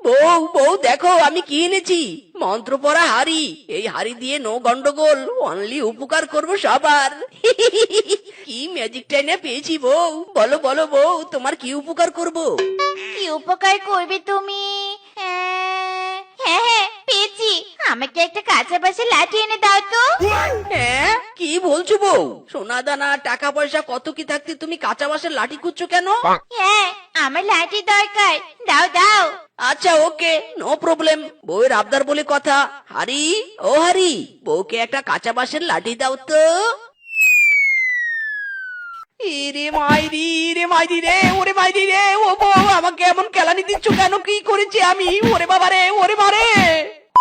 বউ বউ দেখো আমি কি এনেছি, মন্ত্র পড়া হাড়ি। এই হাড়ি দিয়ে নো গন্ডগোল, অনলি উপকার করব সবার। কি ম্যাজিকটা এনে পেয়েছি বউ, বলো বলো বউ, তোমার কি উপকার করব? কি উপকার করবে তুমি? হ্যাঁ হ্যাঁ পেয়েছি, আমাকে একটা কাঁচা বাঁশের লাঠি এনে দাও তো। হ্যাঁ কি বলছো বউ? সোনা দানা টাকা পয়সা কত কি থাকতে তুমি কাঁচা বাঁশের লাঠি খুঁজছো কেন? হ্যাঁ আমার লাঠি দরকার, দাও দাও। আচ্ছা ওকে, নো প্রবলেম। বউয়ের আবদার বলে কথা। হারি ও হারি, বউকে একটা কাঁচা বাঁশের লাঠি দাও তো। রে মাইরি রে মাইরি রে, ওরে মাইরি রে, ও বউ আমাকে এমন কেলানি দিচ্ছ কেন? কি করেছি আমি? ওরে বাবা রে, ওরে মারে।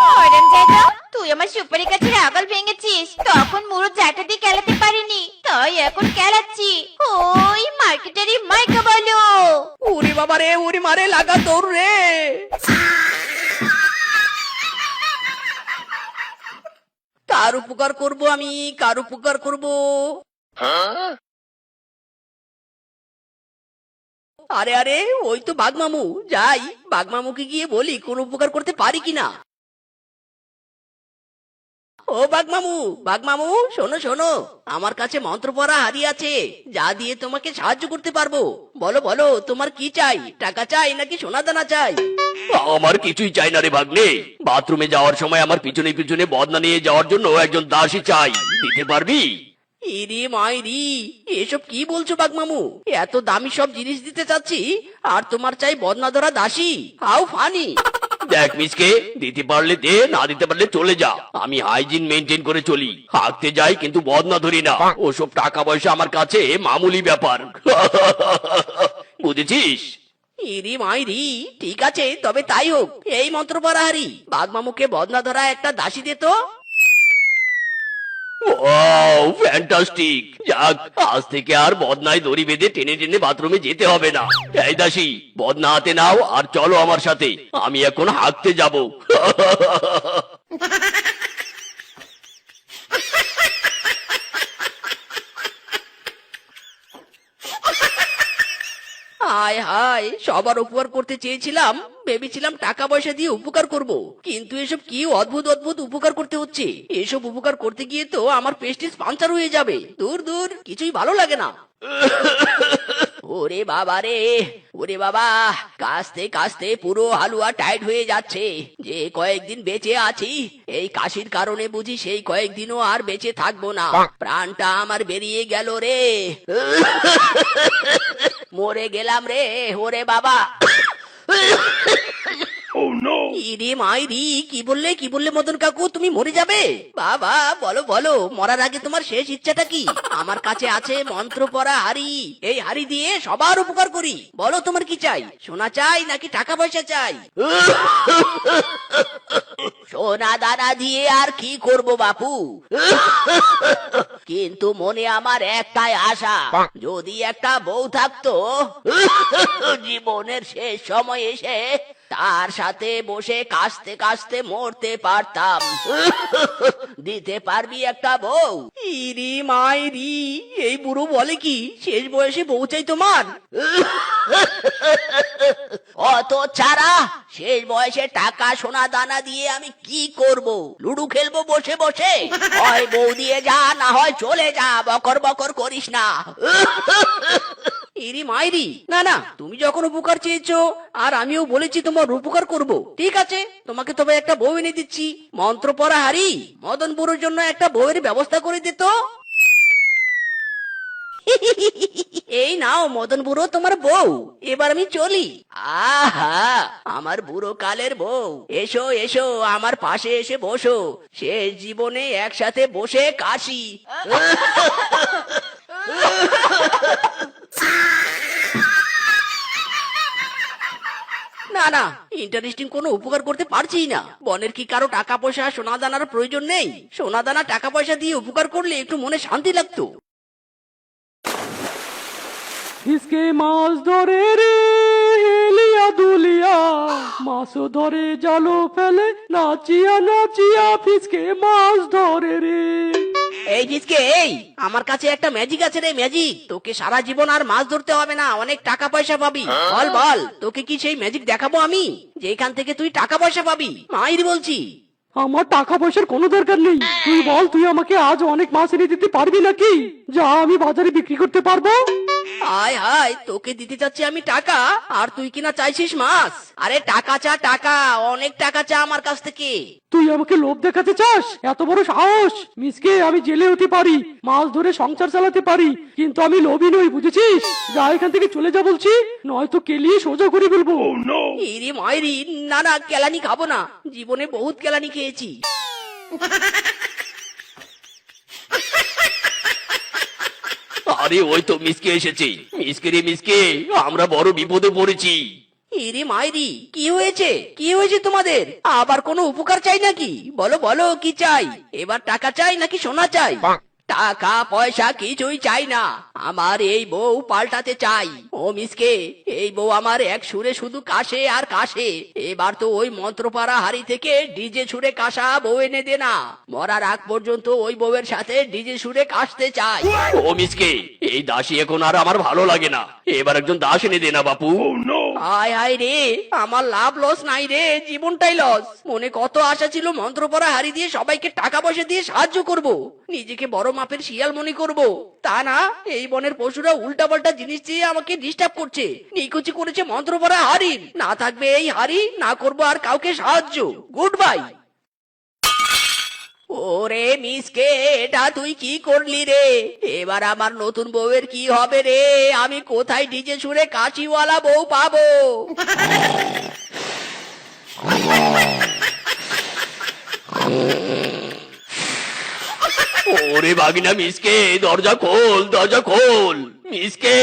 হারামজাদা, তুই আমার সুপারি গাছের আগল ভেঙেছিস, তখন মুড়ো ঝাঁটা দিয়ে কেলাতে পারিনি, তাই এখন কেলাচ্ছি। ওই মার্কেটারি মাইকা বলো। ওরে বাবা রে, ওরে মারে, লাগা দৌড় রে। কার উপকার করব আমি, কার উপকার করব? আরে আরে, ওই তো বাঘমামু। যাই, বাঘমামুকে গিয়ে বলি কোন উপকার করতে পারি কিনা। ও বাঘমামু, বাঘমামু, শোনো শোনো, আমার কাছে মন্ত্র পড়া হাড়ি আছে, যা দিয়ে তোমাকে সাহায্য করতে পারবো। বলো বলো, তোমার কি চাই? টাকা চাই নাকি সোনা দানা চাই? আমার কিছুই চাই না রে ভাগ্নে। বাথরুমে যাওয়ার সময় আমার পিছনে পিছনে বদনা নিয়ে যাওয়ার জন্য একজন দাসী চাই, দিতে পারবি? ইরে মাইরি, এসব কি বলছো বাঘমামু? এত দামি সব জিনিস দিতে চাচ্ছি, আর তোমার চাই বদনা ধরা দাসী? How funny. দেখ মিসকে, দিতে পারলে দে, না দিতে পারলে চলে যা। আমি হাইজিন মেনটেন করে চলি, হাঁকতে যাই কিন্তু বদনা ধরি না। ওসব টাকা পয়সা আমার কাছে মামুলি ব্যাপার। বুঝেছিস? ইরি মাইরি, ঠিক আছে তবে তাই হোক। এই মন্ত্র পড়া হাড়ি বাঘমামুকে বদনা ধরা একটা দাসী দে তো। Wow, fantastic! যাক, আজ থেকে আর বদনায় দড়ি বেঁধে টেনে টেনে বাথরুমে যেতে হবে না। এই দাসী, বদনা হাতে নাও আর চলো আমার সাথে, আমি এখন হাঁকতে যাব। হায় হায়, সবার উপকার করতে চেয়েছিলাম, ভেবেছিলাম টাকা পয়সা দিয়ে উপকার করব, কিন্তু এসব কি অদ্ভুত অদ্ভুত উপকার করতে হচ্ছে। এসব উপকার করতে গিয়ে তো আমার প্রেস্টিজ পাঞ্চার হয়ে যাবে। দূর দূর, কিছুই ভালো লাগে না। ওরে বাবা রে, ওরে বাবা, কাশতে কাশতে পুরো হালুয়া টাইট হয়ে যাচ্ছে। যে কয়েকদিন বেঁচে আছি, এই কাশির কারণে বুঝি সেই কয়েকদিনও আর বেঁচে থাকবো না। প্রাণটা আমার বেরিয়ে গেল রে। মরে গেলাম রে, ওরে বাবা। ইরে মাইরি, কি বললে কি বললে মদন কাকু? তুমি মরে যাবে? বাবা বলো বলো, মরার আগে তোমার শেষ ইচ্ছাটা কি? আমার কাছে আছে মন্ত্র পড়া হাড়ি, এই হাড়ি দিয়ে সবার উপকার করি। বলো তোমার কি চাই? সোনা চাই নাকি টাকা পয়সা চাই? সোনা দানা দিয়ে আর কি করব বাপু, কিন্তু মনে আমার একটাই আশা, যদি একটা বউ থাকতো, জীবনের শেষ সময় এসে তার সাথে বসে কাশতে কাশতে মরতে পারতাম। দিতে পারবি একটা বউ? ইরি মাইরি, এই বুড়ো বলে কি শেষ বয়সে বউ চাই তোমার? অত ছাড়া, শেষ বয়সে টাকা সোনা দানা দিয়ে আমি কি করব? লুডু খেলবো বসে বসে? হয় বউ দিয়ে যা, না হয় চলে যা, বকর বকর করিস না। ইরি মাইরি, না না, তুমি যখন উপকার চেয়েছো আর আমিও বলেছি তোমার উপকার করব, ঠিক আছে, তোমাকে তবে একটা বউ এনে দিচ্ছি। মন্ত্র পড়া হারি, মদন বুড়োর জন্য একটা বউয়ের ব্যবস্থা করে দিত। এই নাও মদন বুড়ো তোমার বউ, এবার আমি চলি। আহা, আমার বুড়ো কালের বউ, এসো এসো আমার পাশে এসে বসো, শেষ জীবনে একসাথে বসে কাশি। না না, ইন্টারেস্টিং কোনো উপকার করতে পারছি না। বনের কি কারো টাকা পয়সা সোনা দানার প্রয়োজন নেই? সোনা দানা টাকা পয়সা দিয়ে উপকার করলে একটু মনে শান্তি লাগতো। इसके মাছ ধরে রে হেলিয়া দুলিয়া, মাছ ধরে জালো ফেলে নাচিয়া নাচিয়া, ফিসকে মাছ ধরে রে। এই ফিসকে, এই আমার কাছে একটা ম্যাজিক আছে রে, ম্যাজিক। তোকে সারা জীবন আর মাছ ধরতে হবে না, অনেক টাকা পয়সা পাবি। বল বল, তোকে কি সেই ম্যাজিক দেখাবো আমি, যেখান থেকে তুই টাকা পয়সা পাবি? মাইরি বলছি। আমার টাকা পয়সার কোনো দরকার নেই। তুই বল, তুই আমাকে আজ অনেক মাছ এনে দিতে পারবি নাকি, যা আমি বাজারে বিক্রি করতে পারবো? হায় হায়, তোকে দিতে চাচ্ছি আমি টাকা, আর তুই কিনা চাইছিস মাছ? আরে টাকা চা, টাকা, অনেক টাকা চা আমার কাছ থেকে। তুই আমাকে লোভ দেখাতে চাস? এত বড় সাহস! মিসকে, আমি জেলে হতে পারি, মাছ ধরে সংসার চালাতে পারি, কিন্তু আমি লোভী নই, বুঝেছিস? যা এখান থেকে চলে যা বলছি, নয়তো কেলিয়ে সোজা করে ফেলবো। ইরি মাইরি, না না, কেলানি খাবো না, জীবনে বহুত কেলানি খেয়েছি। আরে ওই তো মিসকে এসেছে। মিসকে রে মিসকে, আমরা বড় বিপদে পড়েছি। ইরি মাইরি, কি হয়েছে, কি হয়েছে তোমাদের? আবার কোনো উপকার চাই নাকি? বলো বলো, কি চাই? এবার টাকা চাই নাকি সোনা চাই? টাকা পয়সা কিছুই চাই না, আমার এই বউ পাল্টাতে চাই। ও মিসকে, এই বউ আমার এক সুরে শুধু কাশে আর কাশে। এবার তো ওই মন্ত্রপাড়া হাড়ি থেকে ডিজে সুরে কাশা বউ এনে দে না, মরার আগ পর্যন্ত ওই বউয়ের সাথে ডিজে সুরে কাশতে চাই। ও মিসকে, এই দাসী এখন আর আমার ভালো লাগে না, এবার একজন দাস এনে দে না বাপু। হায় হায় রে, আমার লাভ লস নাই রে, জীবনটাই লস। মনে কত আশা ছিল মন্ত্রপড়া হারি দিয়ে সবাইকে টাকা পয়সা দিয়ে সাহায্য করব, নিজেকে বড় মাপের শিয়াল মনে করব। তা না, এই বনের পশুরা উল্টা পাল্টা জিনিস দিয়ে আমাকে ডিস্টার্ব করছে। নিকুচি করেছে মন্ত্রপড়া হারির, না থাকবে এই হারি, না করব আর কাউকে সাহায্য। Good bye. ওরে মিসকে, এটা তুই কি করলি রে? এবার আমার নতুন বউয়ের কি হবে রে? আমি কোথায় ডিজে সুরে কাশিওয়ালা বউ পাবো? ওরে বাগিনা মিসকে, দরজা খোল, দরজা খোল মিসকে।